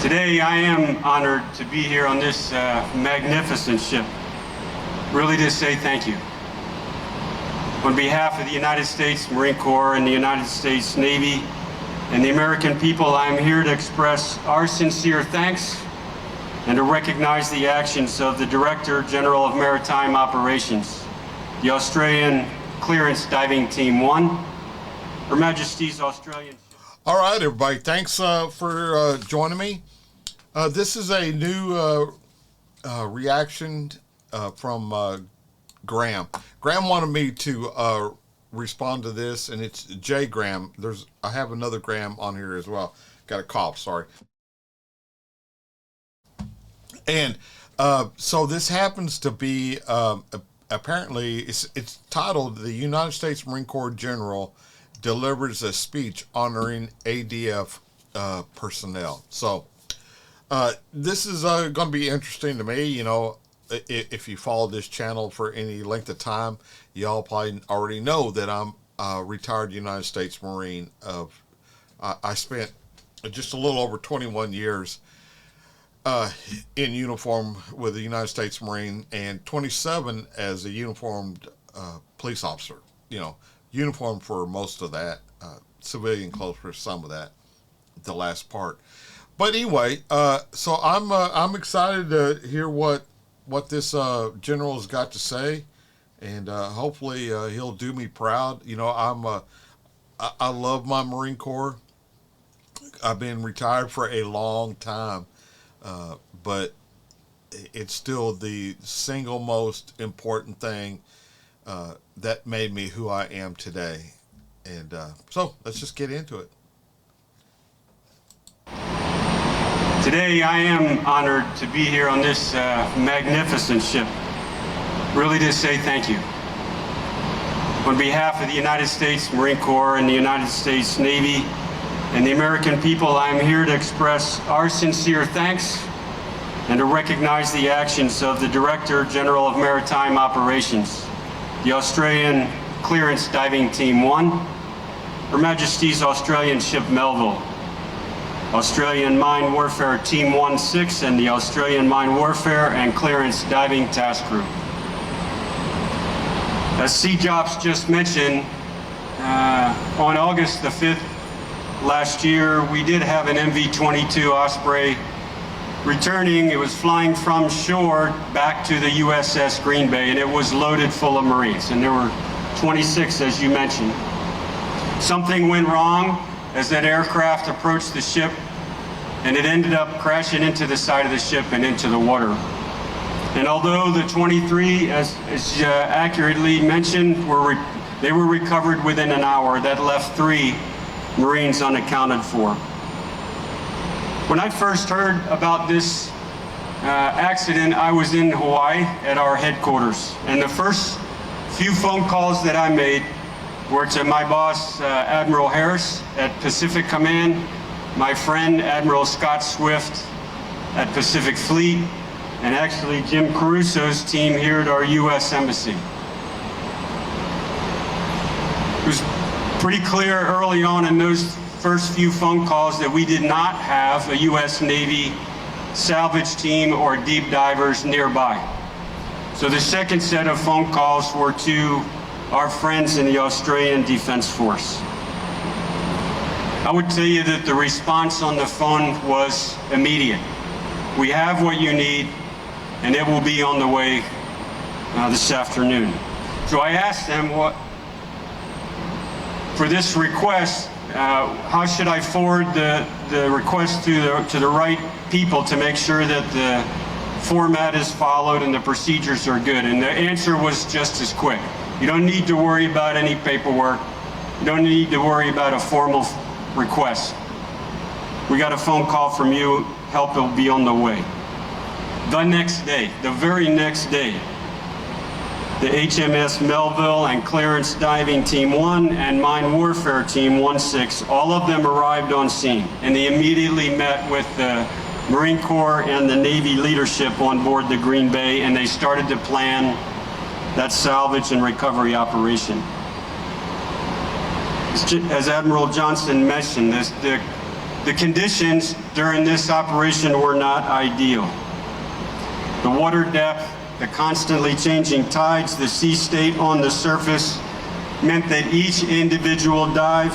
Today I am honored to be here on this magnificent ship, really to say thank you. On behalf of the United States Marine Corps and the United States Navy and the American people, I am here to express our sincere thanks and to recognize the actions of the Director General of Maritime Operations, the Australian Clearance Diving Team 1, Her Majesty's Australian... All right, everybody, thanks for joining me. This is a new reaction from Graham. Graham wanted me to respond to this, and it's J. Graham. I have another Graham on here as well. Got a cough, sorry. And so this happens to be, apparently, it's titled, "The United States Marine Corps General Delivers a Speech Honoring ADF Personnel." So this is going to be interesting to me. You know, if you follow this channel for any length of time, y'all probably already know that I'm a retired United States Marine. I spent just a little over 21 years in uniform with the United States Marine, and 27 as a uniformed police officer. You know, uniform for most of that, civilian clothes for some of that, the last part. But anyway, so I'm excited to hear what this general has got to say, and hopefully he'll do me proud. You know, I love my Marine Corps. I've been retired for a long time, but it's still the single most important thing that made me who I am today. And so let's just get into it. Today I am honored to be here on this magnificent ship, really to say thank you. On behalf of the United States Marine Corps and the United States Navy and the American people, I am here to express our sincere thanks and to recognize the actions of the Director General of Maritime Operations, the Australian Clearance Diving Team 1, Her Majesty's Australian Ship Melville, Australian Mine Warfare Team 1-6, and the Australian Mine Warfare and Clearance Diving Task Group. As CJOPS just mentioned, on August the 5th last year, we did have an MV-22 Osprey returning. It was flying from shore back to the USS Green Bay, and it was loaded full of Marines, and there were 26, as you mentioned. Something went wrong as that aircraft approached the ship, and it ended up crashing into the side of the ship and into the water. And although the 23, as accurately mentioned, they were recovered within an hour, that left 3 Marines unaccounted for. When I first heard about this accident, I was in Hawaii at our headquarters, and the first few phone calls that I made were to my boss, Admiral Harris at Pacific Command, my friend Admiral Scott Swift at Pacific Fleet, and actually Jim Caruso's team here at our U.S. Embassy. It was pretty clear early on in those first few phone calls that we did not have a U.S. Navy salvage team or deep divers nearby. So the second set of phone calls were to our friends in the Australian Defence Force. I would tell you that the response on the phone was immediate. We have what you need, and it will be on the way this afternoon. So I asked them, for this request, how should I forward the request to the right people to make sure that the format is followed and the procedures are good? And the answer was just as quick. You don't need to worry about any paperwork. You don't need to worry about a formal request. We got a phone call from you, help will be on the way. The next day, the very next day, the HMS Melville and Clearance Diving Team 1 and Mine Warfare Team 1-6, all of them arrived on scene, and they immediately met with the Marine Corps and the Navy leadership on board the Green Bay, and they started to plan that salvage and recovery operation. As Admiral Johnson mentioned, the The conditions during this operation were not ideal. The water depth, the constantly changing tides, the sea state on the surface meant that each individual dive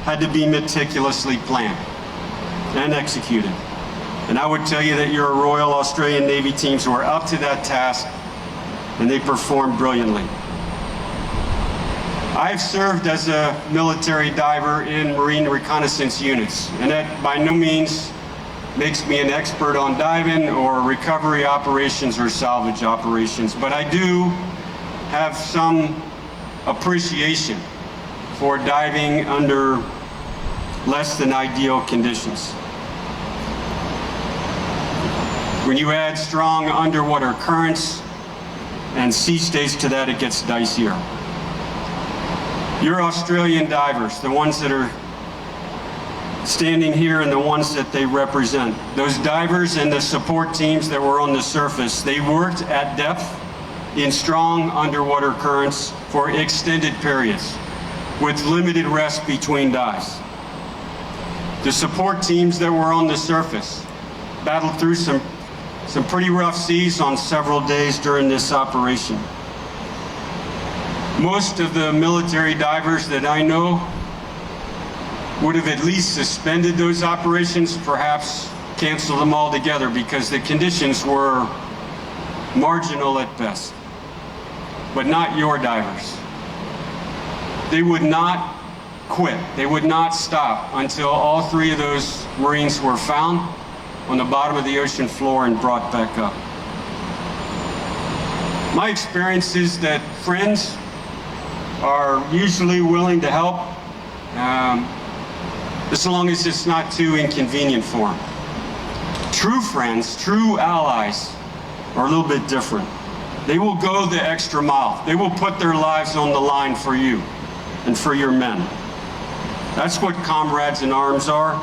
had to be meticulously planned and executed. And I would tell you that your Royal Australian Navy teams were up to that task, and they performed brilliantly. I've served as a military diver in Marine reconnaissance units, and that by no means makes me an expert on diving or recovery operations or salvage operations, but I do have some appreciation for diving under less than ideal conditions. When you add strong underwater currents and sea states to that, it gets dicier. Your Australian divers, the ones that are standing here and the ones that they represent, those divers and the support teams that were on the surface, they worked at depth in strong underwater currents for extended periods with limited rest between dives. The support teams that were on the surface battled through some pretty rough seas on several days during this operation. Most of the military divers that I know would have at least suspended those operations, perhaps canceled them altogether, because the conditions were marginal at best. But not your divers. They would not quit. They would not stop until all three of those Marines were found on the bottom of the ocean floor and brought back up. My experience is that friends are usually willing to help, as long as it's not too inconvenient for them. True friends, true allies, are a little bit different. They will go the extra mile. They will put their lives on the line for you and for your men. That's what comrades in arms are.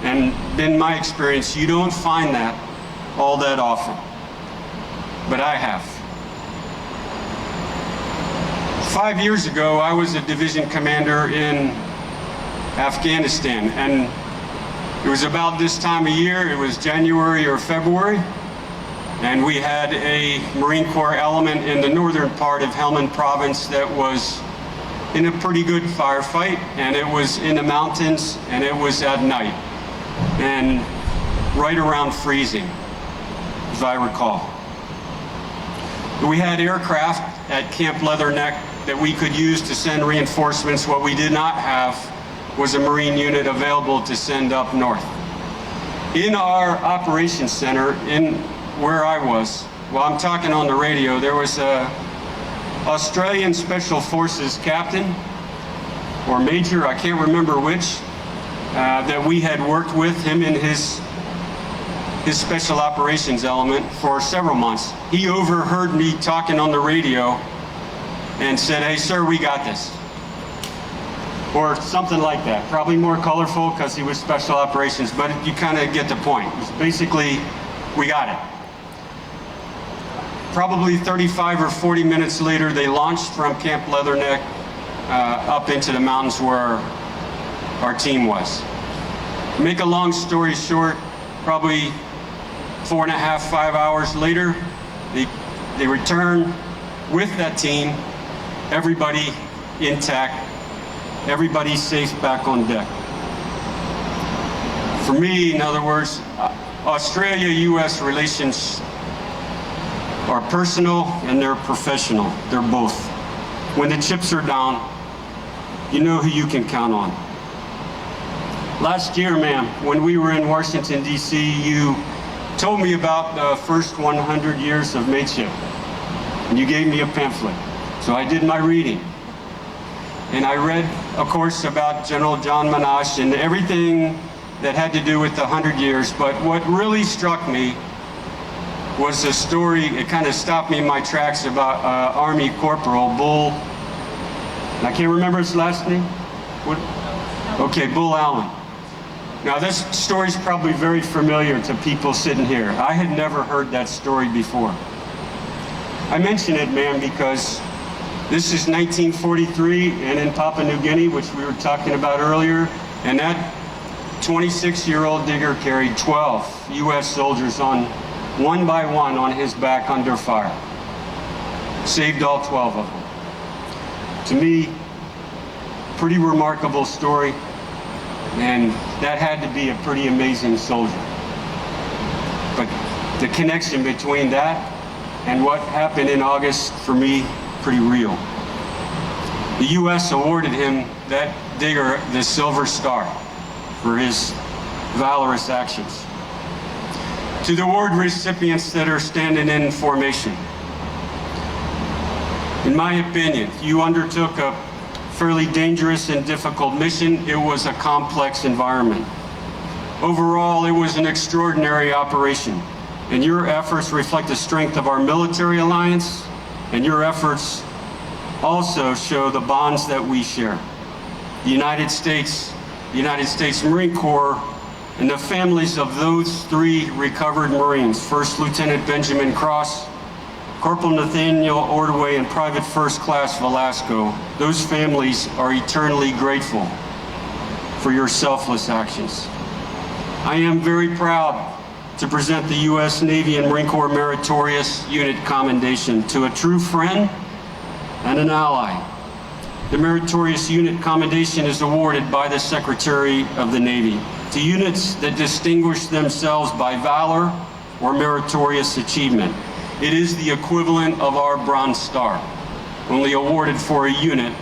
And in my experience, you don't find that all that often. But I have. 5 years ago, I was a division commander in Afghanistan, and it was about this time of year. It was January or February, and we had a Marine Corps element in the northern part of Helmand Province that was in a pretty good firefight, and it was in the mountains, and it was at night, and right around freezing, as I recall. We had aircraft at Camp Leatherneck that we could use to send reinforcements. What we did not have was a Marine unit available to send up north. In our operations center, in where I was, while I'm talking on the radio, there was a Australian Special Forces captain or major, I can't remember which, that we had worked with, him in his special operations element for several months. He overheard me talking on the radio and said, "Hey sir, we got this." Or something like that. Probably more colorful because he was special operations, but you kind of get the point. It was basically, we got it. Probably 35 or 40 minutes later, they launched from Camp Leatherneck up into the mountains where our team was. To make a long story short, probably 4.5, 5 hours later, they returned with that team, everybody intact, everybody safe back on deck. For me, in other words, Australia-US relations are personal and they're professional. They're both. When the chips are down, you know who you can count on. Last year, ma'am, when we were in Washington, D.C., you told me about the first 100 years of mateship. And you gave me a pamphlet. So I did my reading. And I read, of course, about General John Monash and everything that had to do with the 100 years. But what really struck me was a story, it kind of stopped me in my tracks, about Army Corporal Bull, and I can't remember his last name. What? Okay, Bull Allen. Now this story's probably very familiar to people sitting here. I had never heard that story before. I mention it, ma'am, because this is 1943 and in Papua New Guinea, which we were talking about earlier, and that 26-year-old digger carried 12 U.S. soldiers one by one on his back under fire. Saved all 12 of them. To me, pretty remarkable story, and that had to be a pretty amazing soldier. But the connection between that and what happened in August, for me, pretty real. The U.S. awarded him, that digger, the Silver Star for his valorous actions. To the award recipients that are standing in formation, in my opinion, you undertook a fairly dangerous and difficult mission. It was a complex environment. Overall, it was an extraordinary operation, and your efforts reflect the strength of our military alliance, and your efforts also show the bonds that we share. The United States Marine Corps, and the families of those 3 recovered Marines, First Lieutenant Benjamin Cross, Corporal Nathaniel Ordway, and Private First Class Velasco, those families are eternally grateful for your selfless actions. I am very proud to present the U.S. Navy and Marine Corps Meritorious Unit Commendation to a true friend and an ally. The Meritorious Unit Commendation is awarded by the Secretary of the Navy to units that distinguish themselves by valor or meritorious achievement. It is the equivalent of our Bronze Star, only awarded for a unit,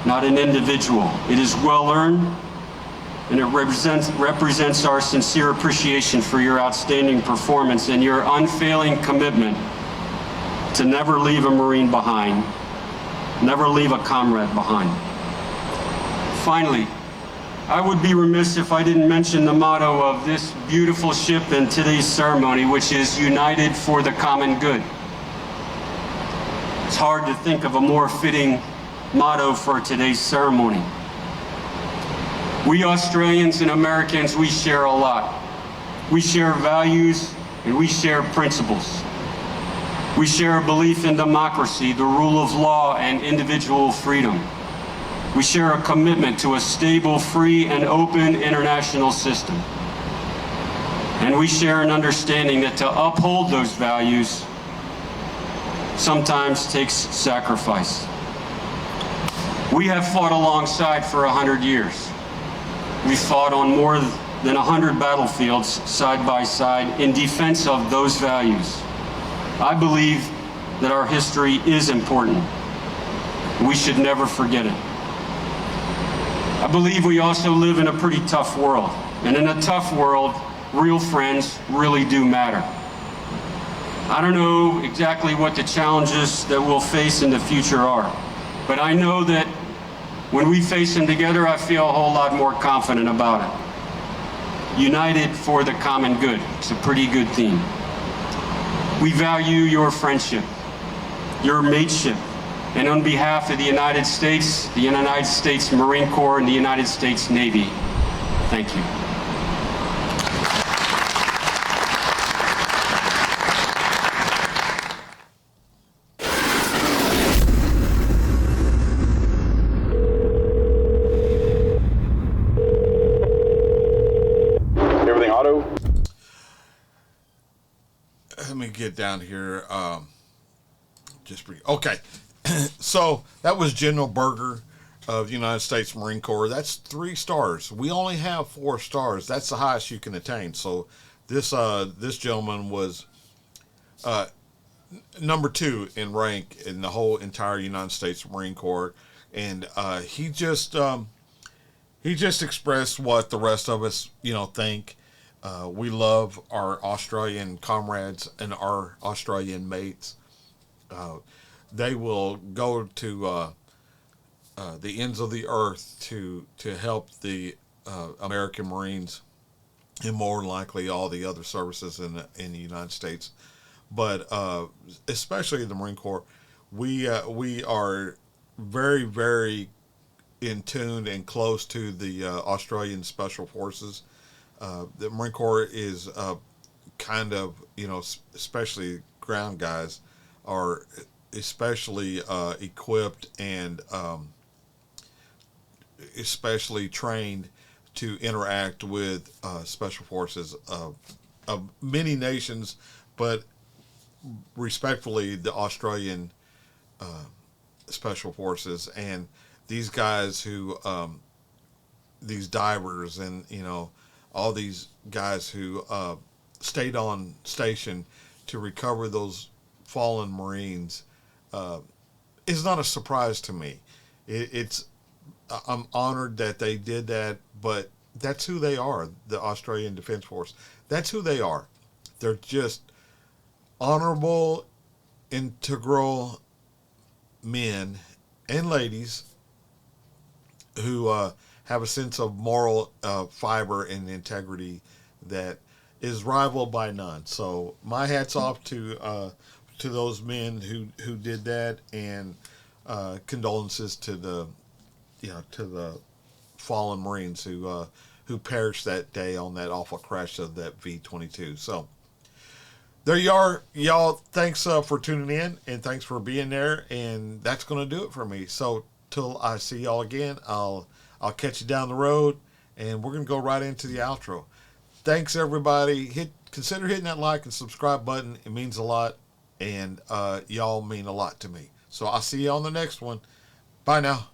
not an individual. It is well earned, and it represents our sincere appreciation for your outstanding performance and your unfailing commitment to never leave a Marine behind, never leave a comrade behind. Finally, I would be remiss if I didn't mention the motto of this beautiful ship in today's ceremony, which is United for the Common Good. It's hard to think of a more fitting motto for today's ceremony. We Australians and Americans, we share a lot. We share values and we share principles. We share a belief in democracy, the rule of law, and individual freedom. We share a commitment to a stable, free, and open international system. And we share an understanding that to uphold those values sometimes takes sacrifice. We have fought alongside for 100 years. We fought on more than 100 battlefields side by side in defense of those values. I believe that our history is important. We should never forget it. I believe we also live in a pretty tough world. And in a tough world, real friends really do matter. I don't know exactly what the challenges that we'll face in the future are, but I know that when we face them together, I feel a whole lot more confident about it. United for the common good. It's a pretty good theme. We value your friendship, your mateship, and on behalf of the United States Marine Corps, and the United States Navy, thank you. Everything auto? Let me get down here. Okay. So that was General Berger of the United States Marine Corps. That's 3 stars. We only have 4 stars. That's the highest you can attain. So this gentleman was number 2 in rank in the whole entire United States Marine Corps, and he just expressed what the rest of us think. We love our Australian comrades and our Australian mates. They will go to the ends of the earth to help the American Marines, and more than likely all the other services in the United States. But especially the Marine Corps, we are very, very in tune and close to the Australian Special Forces. The Marine Corps is kind of, especially ground guys, are especially equipped and especially trained to interact with special forces of many nations, but respectfully, the Australian special forces and these guys who, these divers and all these guys who stayed on station to recover those fallen Marines is not a surprise to me. I'm honored that they did that, but that's who they are, the Australian Defense Force. That's who they are. They're just honorable, integral men and ladies who have a sense of moral fiber and integrity that is rivaled by none. So my hat's off to those men who did that, and condolences to the fallen Marines who perished that day on that awful crash of that V-22. So there you are, y'all. Thanks for tuning in, and thanks for being there. And that's going to do it for me. So till I see y'all again, I'll catch you down the road, and we're going to go right into the outro. Thanks, everybody. Consider hitting that like and subscribe button. It means a lot, and y'all mean a lot to me. So I'll see you on the next one. Bye now.